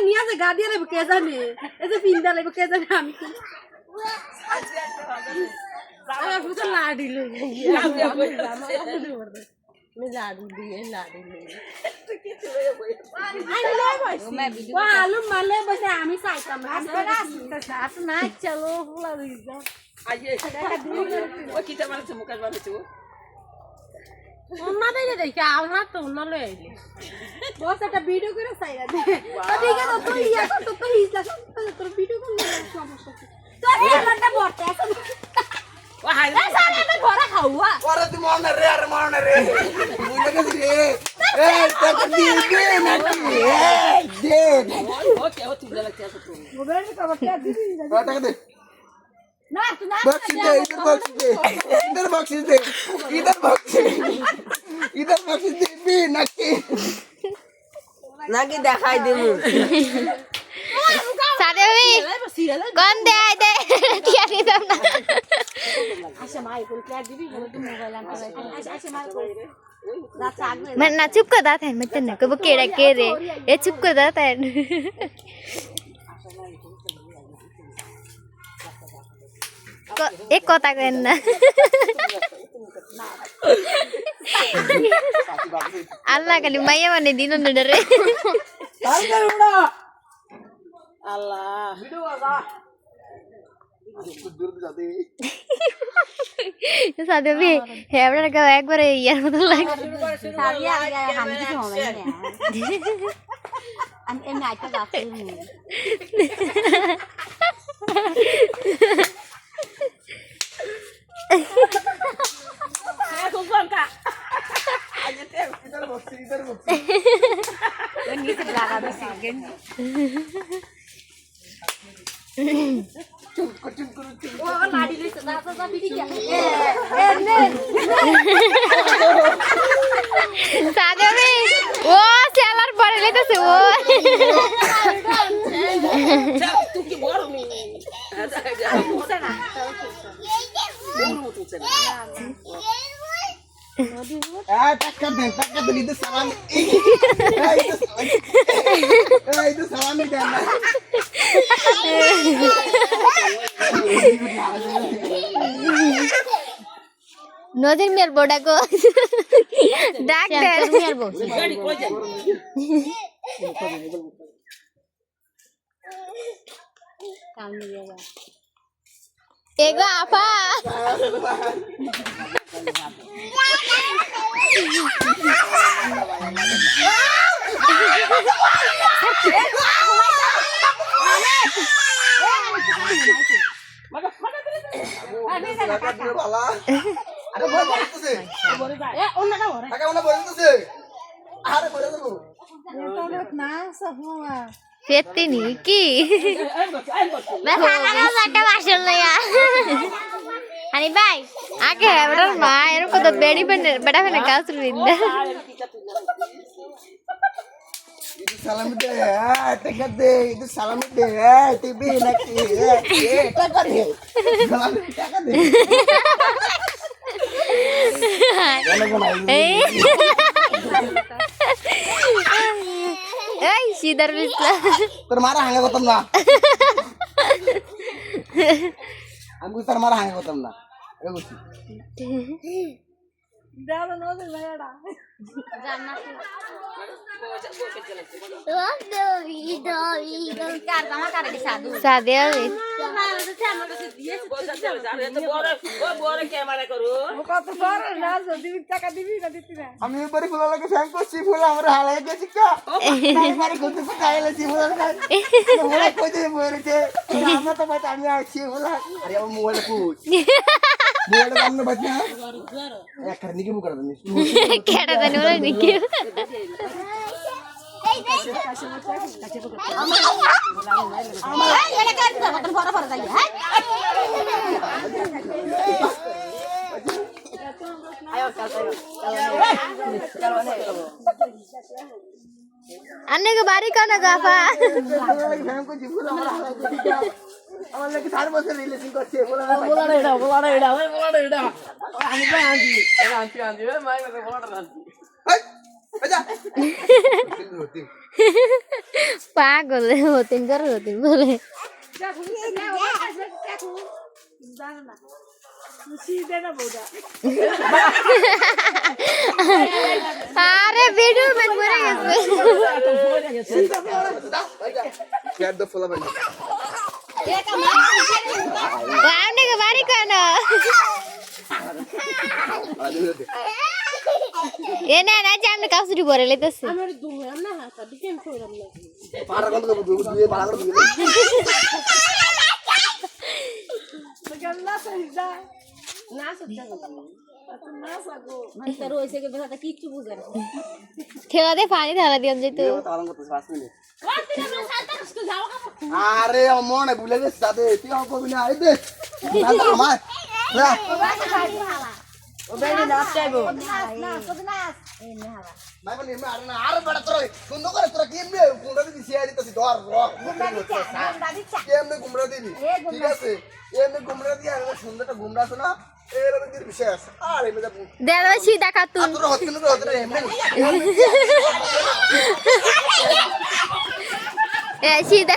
নিয়ে যে গা দিয়ে কে জানে এই যে পিন্দা লাগবে কে জানে আমি আমার পুরো লাডি লই मैं लाडू दिए लाडू ले आई ले बस मैं वीडियो आलू माले बस आमी साइकम साथ ना चलो फुला दिजा आइए वो किते माने से मुकास बाबे छो ओन्ना दे देखा आवना तो ओन्ना ले आइले बस একটা ভিডিও করে সাইরা দে তো ঠিক আছে তো ইয়া কর তো হিজলা তো ভিডিও করে সমস্যা তো এই লন্ডা বর্তে আছে ও হাই রে সারা মে ঘরে খাওয়া ওরে তুই মনে রে মুই লাগে রে এ টাকা দিয়ে দে না দে ওকে ও তুই লাগতে আছে তো মোবাইল কা বাকি দিবি টাকা দে না তুই না इधर बॉक्स दे भी नाकी দেখাই দিমু सादे भी कौन दे आए दे टिया नहीं दम ना अच्छा माई को क्या दीदी बोले तुम मोबाइल आन अच्छा माई को मैं ना चुप कर दाता है मैं तो को केड़ा के रे ये चुप कर दाता है एक कोता करना अल्लाह कली मैया मने दिन न डरे अल्लाह वीडियो आजा दूर जाते सादे भी हेवड़ा का एक बार यार मतलब लग सारिया हम की हो में हम इन नाइट का जाते हैं मैं सुन का आज ते इधर बॉक्स वो नीचे लगा दो सेकंड ओ लाडी ले सदा बिडी क्या ए ने सादे भी वो सेलर पड़े लेते से वो तू की बोर नहीं ऐसा ना टक्कर दे इधर सलामी इधर सलामी देना नदीर मेर बोड़ा को डाक दे मेर बो गाड़ी को जा काम नहीं होगा एगो आपा अरे बोल बोलते ए ओन्ना का हो रहा है ओना बोलते अरे बोल दो है तो ना सब हुआ फेती नहीं की मैं खाना का बट्टा वाशल लिया हनी भाई आगे है बड़ा माँ इनको तो बेड़ी बने बड़ा बने काउ सुन बिंदा इधर सलामी दे टक्कर दे इधर सलामी दे टीवी नकी टक्कर दे सलामी टक्कर दे ए सीधर बिस्ला तर मारा हांगे होतम ना हमको तर मारा हांगे होतम ना ए गुस्सी दादा नो दे बेड़ा जानना कार कमा कर दे साधु सादे अभी बोरे कैमरा करू वो का तो बोर ना दिबी टाका दिबी ना दिती ना हम ये बड़ी फुला लगे फैंक को सी फुला हमरे हाल है के सिक्का मारे को तो पकाए सी फुला का मोबाइल को दे मोरे के हम तो बता नहीं आ सी फुला अरे वो मोबाइल को मोबाइल काम में बचना या करने की मुंह कर दे केड़ा तने बोला निके अन्ने के बारी का ना गाफा हमको जी फुला हमारा আমার লাগি 4 বছর রিলেশন করছে बोला रे एडा আমি তো আনছি এরা আনছি ওই মাই মতে बोला रे আচ্ছা হতি পাগল হতেন করে হতেন বলে আরে ভিডিও ম্যান মরে গেছে কেয়ার দো ফলা বানি আপনি কে বাড়ি কেন এ না না জান কাউসুরি পরে লইতেছে আমার দুম না হাতা দিকেন কইরাম না পাড়া কত দুয়ে পাড়া করে দিলে গল্লা সহিদা না সত্যি না সাগো মানে তার হইছে কে কথা কিচ্ছু বুঝে না ঠেলাতে পানি ঢালা দিয়াম যাইতো তালাম করতে 5 মিনিট ওই তুই না সাথে তো যাও কাপড় আরে মনে ভুলে গেছিস দাদে তুই আমাকে কবি না আই দে না আমার না ও বেড়ি না চাইবো না কত না এই না হাওয়া মাই বলি আর না আর বড় তোর সুন্দর করে তোর কেমনে কুমড়া দিবি সিয়া দিতেছি ধর কেমনে কুমড়া দিবি ঠিক আছে এমনি কুমড়া দিয়ে আর সুন্দরটা কুমড়া আছে না এরকম কিছু বিষয় আছে আর এমনি যা দেলো সিধা খাতুন তোর হচ্ছে না হচ্ছে না এমনি এ সিধা